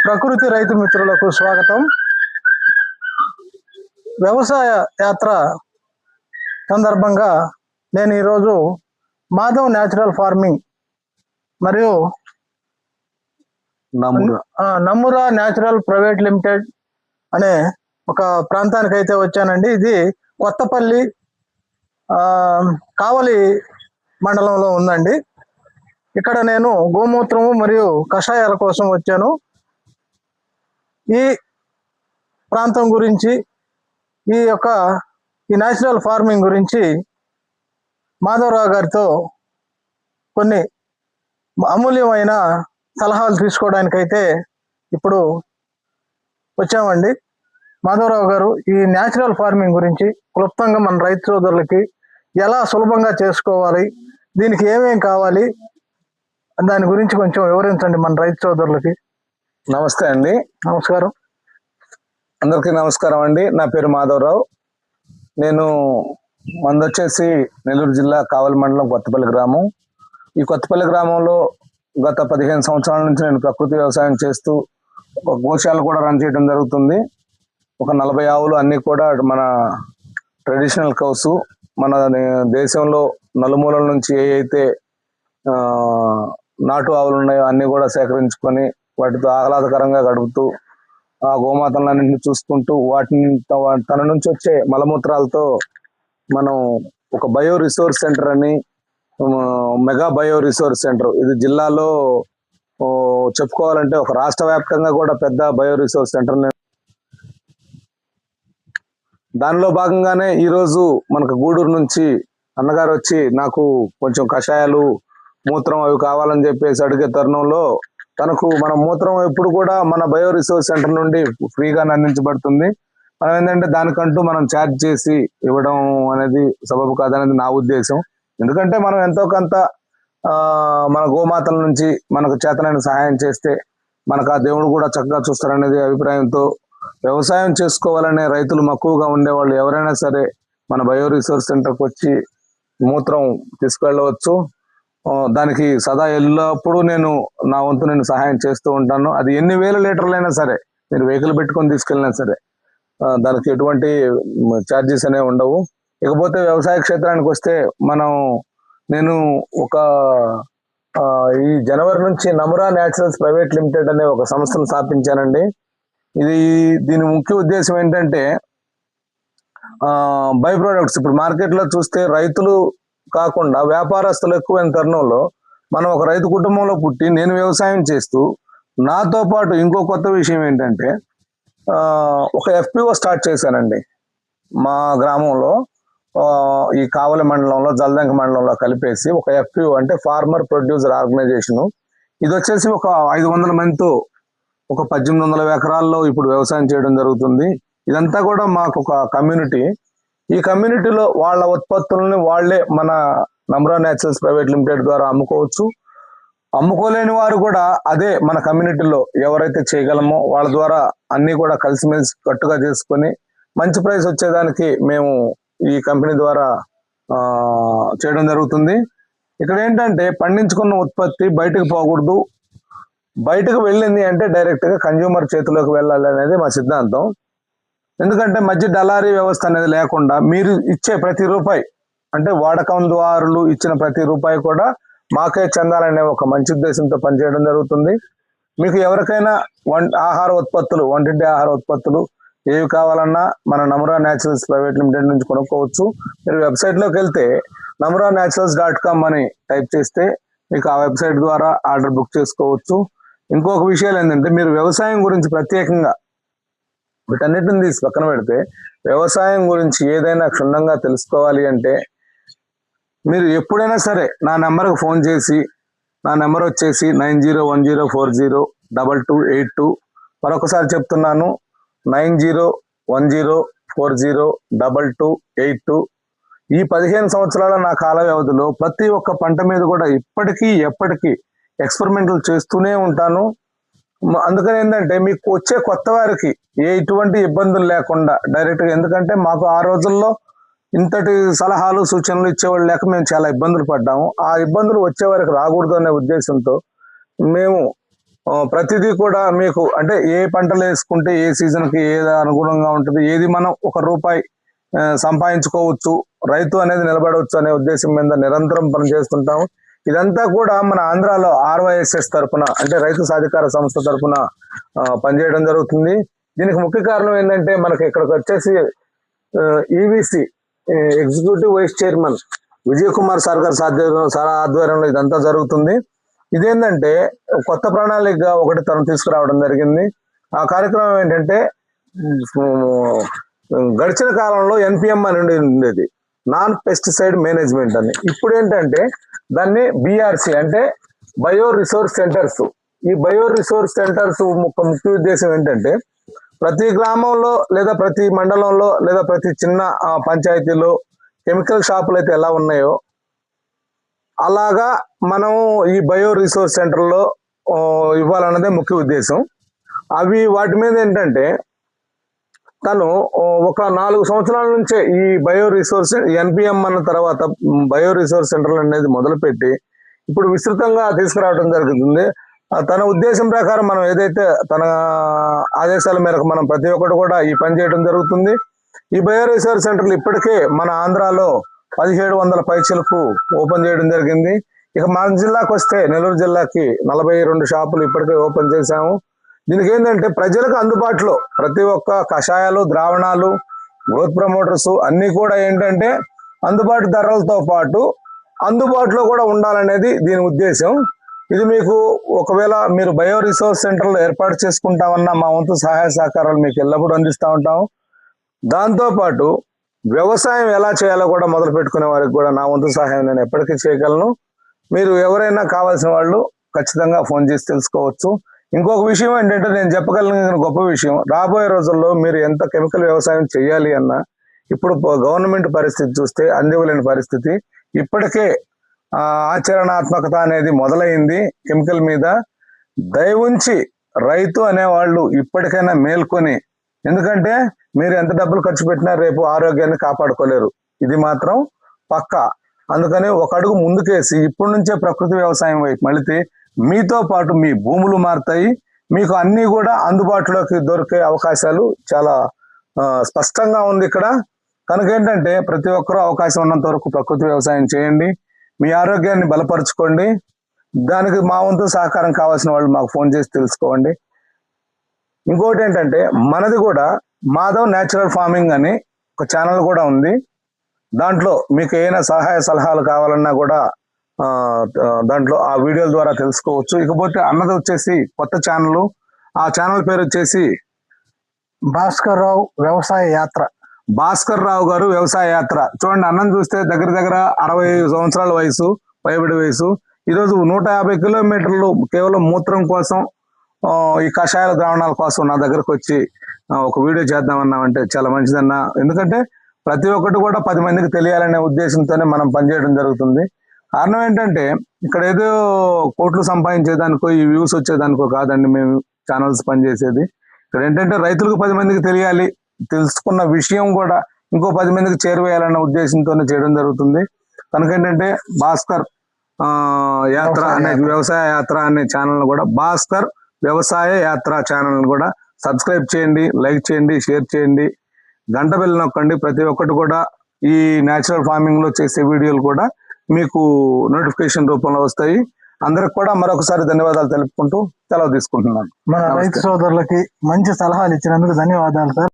ప్రకృతి రైతు మిత్రులకు స్వాగతం. వ్యవసాయ యాత్ర సందర్భంగా నేను ఈరోజు మాధవ్ న్యాచురల్ ఫార్మింగ్ మరియు నమ్మురా న్యాచురల్ ప్రైవేట్ లిమిటెడ్ అనే ఒక ప్రాంతానికి అయితే వచ్చానండి. ఇది కొత్తపల్లి కావలి మండలంలో ఉందండి. ఇక్కడ నేను గోమూత్రము మరియు కషాయాల కోసం వచ్చాను. ఈ ప్రాంతం గురించి, ఈ న్యాచురల్ ఫార్మింగ్ గురించి మాధవరావు గారితో కొన్ని అమూల్యమైన సలహాలు తీసుకోవడానికైతే ఇప్పుడు వచ్చామండి. మాధవరావు గారు ఈ న్యాచురల్ ఫార్మింగ్ గురించి క్లుప్తంగా మన రైతు సోదరులకి ఎలా సులభంగా చేసుకోవాలి, దీనికి ఏమేం కావాలి, దాని గురించి కొంచెం వివరించండి మన రైతు సోదరులకి. నమస్తే అండి. నమస్కారం. అందరికీ నమస్కారం అండి. నా పేరు మాధవరావు. నేను వచ్చేసి నెల్లూరు జిల్లా కావలి మండలం కొత్తపల్లి గ్రామం. ఈ కొత్తపల్లి గ్రామంలో గత 15 సంవత్సరాల నుంచి నేను ప్రకృతి వ్యవసాయం చేస్తూ ఒక గోశాల కూడా రన్ చేయడం జరుగుతుంది. ఒక 40 ఆవులు, అన్నీ కూడా మన ట్రెడిషనల్ కౌస్. మన దేశంలో నలుమూలల నుంచి ఏ అయితే నాటు ఆవులు ఉన్నాయో అన్నీ కూడా సేకరించుకొని వాటితో ఆహ్లాదకరంగా గడుపుతూ ఆ గోమాతలన్నింటినీ చూసుకుంటూ వాటిని తన నుంచి వచ్చే మలమూత్రాలతో మనం ఒక బయో రిసోర్స్ సెంటర్ అని, మెగా బయో రిసోర్స్ సెంటర్, ఇది జిల్లాలో చెప్పుకోవాలంటే ఒక రాష్ట్ర వ్యాప్తంగా కూడా పెద్ద బయో రిసోర్స్ సెంటర్. దానిలో భాగంగానే ఈరోజు మనకు గూడూరు నుంచి అన్నగారు వచ్చి నాకు కొంచెం కషాయాలు, మూత్రం అవి కావాలని చెప్పేసి అడిగే తరుణంలో తనకు మన మూత్రం ఎప్పుడు కూడా మన బయో రిసోర్స్ సెంటర్ నుండి ఫ్రీగానే అందించబడుతుంది. మనం ఏంటంటే దానికంటూ మనం ఛార్జ్ చేసి ఇవ్వడం అనేది సబబు కాదనేది నా ఉద్దేశం. ఎందుకంటే మనం ఎంతో కొంత మన గోమాతల నుంచి మనకు చేతనైన సహాయం చేస్తే మనకు ఆ దేవుడు కూడా చక్కగా చూస్తారనేది అభిప్రాయంతో వ్యవసాయం చేసుకోవాలనే రైతులు మక్కువగా ఉండేవాళ్ళు ఎవరైనా సరే మన బయో రిసోర్స్ సెంటర్కి వచ్చి మూత్రం తీసుకెళ్ళవచ్చు. దానికి సదా ఎల్లప్పుడూ నేను నా వంతు నేను సహాయం చేస్తూ ఉంటాను. అది ఎన్ని వేల లీటర్లైనా సరే, మీరు వెహికల్ పెట్టుకొని తీసుకెళ్ళినా సరే దానికి ఎటువంటి ఛార్జెస్ అనేవి ఉండవు. ఇకపోతే వ్యవసాయ క్షేత్రానికి వస్తే నేను ఈ జనవరి నుంచి నమ్మురా న్యాచురల్స్ ప్రైవేట్ లిమిటెడ్ అనే ఒక సంస్థను స్థాపించానండి. దీని ముఖ్య ఉద్దేశం ఏంటంటే బై ప్రొడక్ట్స్. ఇప్పుడు మార్కెట్లో చూస్తే రైతులు కాకుండా వ్యాపారస్తులు ఎక్కువైన తరుణంలో మనం ఒక రైతు కుటుంబంలో పుట్టి నేను వ్యవసాయం చేస్తూ, నాతో పాటు ఇంకో కొత్త విషయం ఏంటంటే ఒక FPO స్టార్ట్ చేశానండి. మా గ్రామంలో ఈ కావలి మండలంలో, జల్దంక మండలంలో కలిపేసి ఒక FPO అంటే ఫార్మర్ ప్రొడ్యూసర్ ఆర్గనైజేషన్. ఇది వచ్చేసి ఒక 500 మందితో ఒక 1800 ఎకరాల్లో ఇప్పుడు వ్యవసాయం చేయడం జరుగుతుంది. ఇదంతా కూడా మాకు ఒక కమ్యూనిటీ. ఈ కమ్యూనిటీలో వాళ్ళ ఉత్పత్తులని వాళ్ళే మన నమ్మురా న్యాచురల్స్ ప్రైవేట్ లిమిటెడ్ ద్వారా అమ్ముకోవచ్చు. అమ్ముకోలేని వారు కూడా అదే మన కమ్యూనిటీలో ఎవరైతే చేయగలమో వాళ్ళ ద్వారా అన్ని కూడా కలిసిమెలిసి కట్టుగా చేసుకొని మంచి ప్రైస్ వచ్చేదానికి మేము ఈ కంపెనీ ద్వారా చేయడం జరుగుతుంది. ఇక్కడ ఏంటంటే పండించుకున్న ఉత్పత్తి బయటకు పోకూడదు. బయటకు వెళ్ళింది అంటే డైరెక్ట్గా కన్జ్యూమర్ చేతిలోకి వెళ్ళాలి అనేది మా సిద్ధాంతం. ఎందుకంటే మధ్య దళారీ వ్యవస్థ అనేది లేకుండా మీరు ఇచ్చే ప్రతి రూపాయి, అంటే వాడకందారులు ఇచ్చిన ప్రతి రూపాయి కూడా మాకే చెందాలనే ఒక మంచి ఉద్దేశంతో పనిచేయడం జరుగుతుంది. మీకు ఎవరికైనా ఆహార ఉత్పత్తులు, వంటింటి ఆహార ఉత్పత్తులు ఏవి కావాలన్నా మన నమ్మురా న్యాచురల్స్ ప్రైవేట్ లిమిటెడ్ నుంచి కొనుక్కోవచ్చు. మీరు వెబ్సైట్లోకి వెళ్తే namuraNaturals.com అని టైప్ చేస్తే మీకు ఆ వెబ్సైట్ ద్వారా ఆర్డర్ బుక్ చేసుకోవచ్చు. ఇంకొక విషయాలు ఏంటంటే, మీరు వ్యవసాయం గురించి ప్రత్యేకంగా వీటన్నిటిని తీసి పక్కన పెడితే వ్యవసాయం గురించి ఏదైనా క్షుణ్ణంగా తెలుసుకోవాలి అంటే మీరు ఎప్పుడైనా సరే నా నెంబర్కి ఫోన్ చేసి, నా నెంబర్ వచ్చేసి 9010402282. మరొకసారి చెప్తున్నాను, 9010402282. ఈ 15 సంవత్సరాల నా కాల వ్యవధిలో ప్రతి ఒక్క పంట మీద కూడా ఎప్పటికీ ఎక్స్పెరిమెంట్లు చేస్తూనే ఉంటాను. అందుకని ఏంటంటే మీకు వచ్చే కొత్త వారికి ఎటువంటి ఇబ్బందులు లేకుండా డైరెక్ట్గా, ఎందుకంటే మాకు ఆ రోజుల్లో ఇంతటి సలహాలు సూచనలు ఇచ్చేవాళ్ళు లేక మేము చాలా ఇబ్బందులు పడ్డాము. ఆ ఇబ్బందులు వచ్చే వారికి రాకూడదు అనే ఉద్దేశంతో మేము ప్రతిదీ కూడా మీకు అంటే ఏ పంటలు వేసుకుంటే ఏ సీజన్ కి ఏది అనుగుణంగా ఉంటుంది, ఏది మనం ₹1 సంపాదించుకోవచ్చు, రైతు అనేది నిలబడవచ్చు అనే ఉద్దేశం మీద నిరంతరం పనిచేస్తుంటాము. ఇదంతా కూడా మన ఆంధ్రాలో RYSS తరపున అంటే రైతు సాధికార సంస్థ తరపున పనిచేయడం జరుగుతుంది. దీనికి ముఖ్య కారణం ఏంటంటే మనకి ఇక్కడికి వచ్చేసి EVC executive vice chairman Vijay Kumar sir గారి ఆధ్వర్యంలో ఇదంతా జరుగుతుంది. ఇదేంటంటే కొత్త ప్రణాళికగా ఒకటి తను తీసుకురావడం జరిగింది. ఆ కార్యక్రమం ఏంటంటే గడిచిన కాలంలో NPM అని ఉండేది, నాన్ పెస్టిసైడ్ మేనేజ్మెంట్ అని. ఇప్పుడు ఏంటంటే దాన్ని BRC అంటే బయో రిసోర్స్ సెంటర్స్. ఈ బయో రిసోర్స్ సెంటర్స్ ముఖ్య ఉద్దేశం ఏంటంటే ప్రతి గ్రామంలో లేదా ప్రతి మండలంలో లేదా ప్రతి చిన్న పంచాయతీలో కెమికల్ షాపులు అయితే ఎలా ఉన్నాయో అలాగా మనం ఈ బయో రిసోర్స్ సెంటర్లో ఇవ్వాలన్నదే ముఖ్య ఉద్దేశం. అవి వాటి మీద ఏంటంటే తను ఒక 4 సంవత్సరాల నుంచే ఈ బయో రిసోర్స్ NPM అన్న తర్వాత బయో రిసోర్స్ సెంటర్లు అనేది మొదలుపెట్టి ఇప్పుడు విస్తృతంగా తీసుకురావడం జరుగుతుంది. తన ఉద్దేశం ప్రకారం మనం ఏదైతే తన ఆదేశాల మేరకు మనం ప్రతి ఒక్కటి కూడా ఈ పని చేయడం జరుగుతుంది. ఈ బయో రిసోర్స్ సెంటర్లు ఇప్పటికే మన ఆంధ్రాలో 1700 పైచలకు ఓపెన్ చేయడం జరిగింది. ఇక మన జిల్లాకు వస్తే నెల్లూరు జిల్లాకి 42 షాపులు ఇప్పటికే ఓపెన్ చేశాము. దీనికి ఏంటంటే ప్రజలకు అందుబాటులో ప్రతి ఒక్క కషాయాలు, ద్రావణాలు, గ్రోత్ ప్రమోటర్స్ అన్ని కూడా ఏంటంటే అందుబాటు ధరలతో పాటు అందుబాటులో కూడా ఉండాలనేది దీని ఉద్దేశం. ఇది మీకు ఒకవేళ మీరు బయో రిసోర్స్ సెంటర్లో ఏర్పాటు చేసుకుంటామన్నా మా వంతు సహాయ సహకారాలు మీకు ఎల్లప్పుడూ అందిస్తూ ఉంటాము. దాంతోపాటు వ్యవసాయం ఎలా చేయాలో కూడా మొదలు పెట్టుకునే వారికి కూడా నా వంతు సహాయం నేను ఎప్పటికీ చేయగలను. మీరు ఎవరైనా కావాల్సిన వాళ్ళు ఖచ్చితంగా ఫోన్ చేసి తెలుసుకోవచ్చు. ఇంకొక విషయం ఏంటంటే నేను చెప్పగలిగిన గొప్ప విషయం, రాబోయే రోజుల్లో మీరు ఎంత కెమికల్ వ్యవసాయం చేయాలి అన్నా ఇప్పుడు గవర్నమెంట్ పరిస్థితి చూస్తే అందివ్వలేని పరిస్థితి. ఇప్పటికే ఆచరణాత్మకత అనేది మొదలైంది కెమికల్ మీద. దయవుంచి రైతు అనేవాళ్ళు ఇప్పటికైనా మేల్కొని, ఎందుకంటే మీరు ఎంత డబ్బులు ఖర్చు పెట్టినా రేపు ఆరోగ్యాన్ని కాపాడుకోలేరు, ఇది మాత్రం పక్కా. అందుకని ఒక అడుగు ముందుకేసి ఇప్పటి నుంచే ప్రకృతి వ్యవసాయం వైపు మళ్ళీ మీతో పాటు మీ భూములు మారుతాయి, మీకు అన్నీ కూడా అందుబాటులోకి దొరికే అవకాశాలు చాలా స్పష్టంగా ఉంది ఇక్కడ. కనుక ఏంటంటే ప్రతి ఒక్కరూ అవకాశం ఉన్నంత వరకు ప్రకృతి వ్యవసాయం చేయండి, మీ ఆరోగ్యాన్ని బలపరచుకోండి. దానికి మా వంతు సహకారం కావాల్సిన వాళ్ళు మాకు ఫోన్ చేసి తెలుసుకోండి. ఇంకోటి ఏంటంటే మనది కూడా మాధవ్ న్యాచురల్ ఫార్మింగ్ అని ఒక ఛానల్ కూడా ఉంది. దాంట్లో మీకు ఏమైనా సహాయ సలహాలు కావాలన్నా కూడా దాంట్లో ఆ వీడియోల ద్వారా తెలుసుకోవచ్చు. ఇకపోతే అన్నది వచ్చేసి కొత్త ఛానల్, ఆ ఛానల్ పేరు వచ్చేసి భాస్కర్ రావు వ్యవసాయ యాత్ర. భాస్కర్ రావు గారు వ్యవసాయ యాత్ర. చూడండి, అన్నం చూస్తే దగ్గర దగ్గర 65 సంవత్సరాల వయసు, పైబడి వయసు. ఈరోజు 150 కిలోమీటర్లు కేవలం మూత్రం కోసం, ఈ కషాయాల ద్రావణాల కోసం నా దగ్గరకు వచ్చి ఒక వీడియో చేద్దామన్నామంటే చాలా మంచిదన్నా. ఎందుకంటే ప్రతి ఒక్కటి కూడా 10 మందికి తెలియాలనే ఉద్దేశంతోనే మనం పనిచేయడం జరుగుతుంది. కారణం ఏంటంటే ఇక్కడ ఏదో కోట్లు సంపాదించేదానికో ఈ వ్యూస్ వచ్చేదానికో కాదండి మేము ఛానల్స్ పనిచేసేది. ఇక్కడ ఏంటంటే రైతులకు 10 మందికి తెలియాలి, తెలుసుకున్న విషయం కూడా ఇంకో 10 మందికి చేరువేయాలన్న ఉద్దేశంతోనే చేయడం జరుగుతుంది. కనుక ఏంటంటే భాస్కర్ యాత్ర అనే వ్యవసాయ యాత్ర అనే ఛానల్ కూడా, భాస్కర్ వ్యవసాయ యాత్ర ఛానల్ కూడా సబ్స్క్రైబ్ చేయండి, లైక్ చేయండి, షేర్ చేయండి, గంట బెల్ నొక్కండి. ప్రతి ఒక్కటి కూడా ఈ న్యాచురల్ ఫార్మింగ్ లో చేసే వీడియోలు కూడా మీకు నోటిఫికేషన్ రూపంలో వస్తాయి. అందరికి కూడా మరొకసారి ధన్యవాదాలు తెలుపుకుంటూ సెలవు తీసుకుంటున్నాను. మన రైతు సోదరులకి మంచి సలహాలు ఇచ్చినందుకు ధన్యవాదాలు సార్.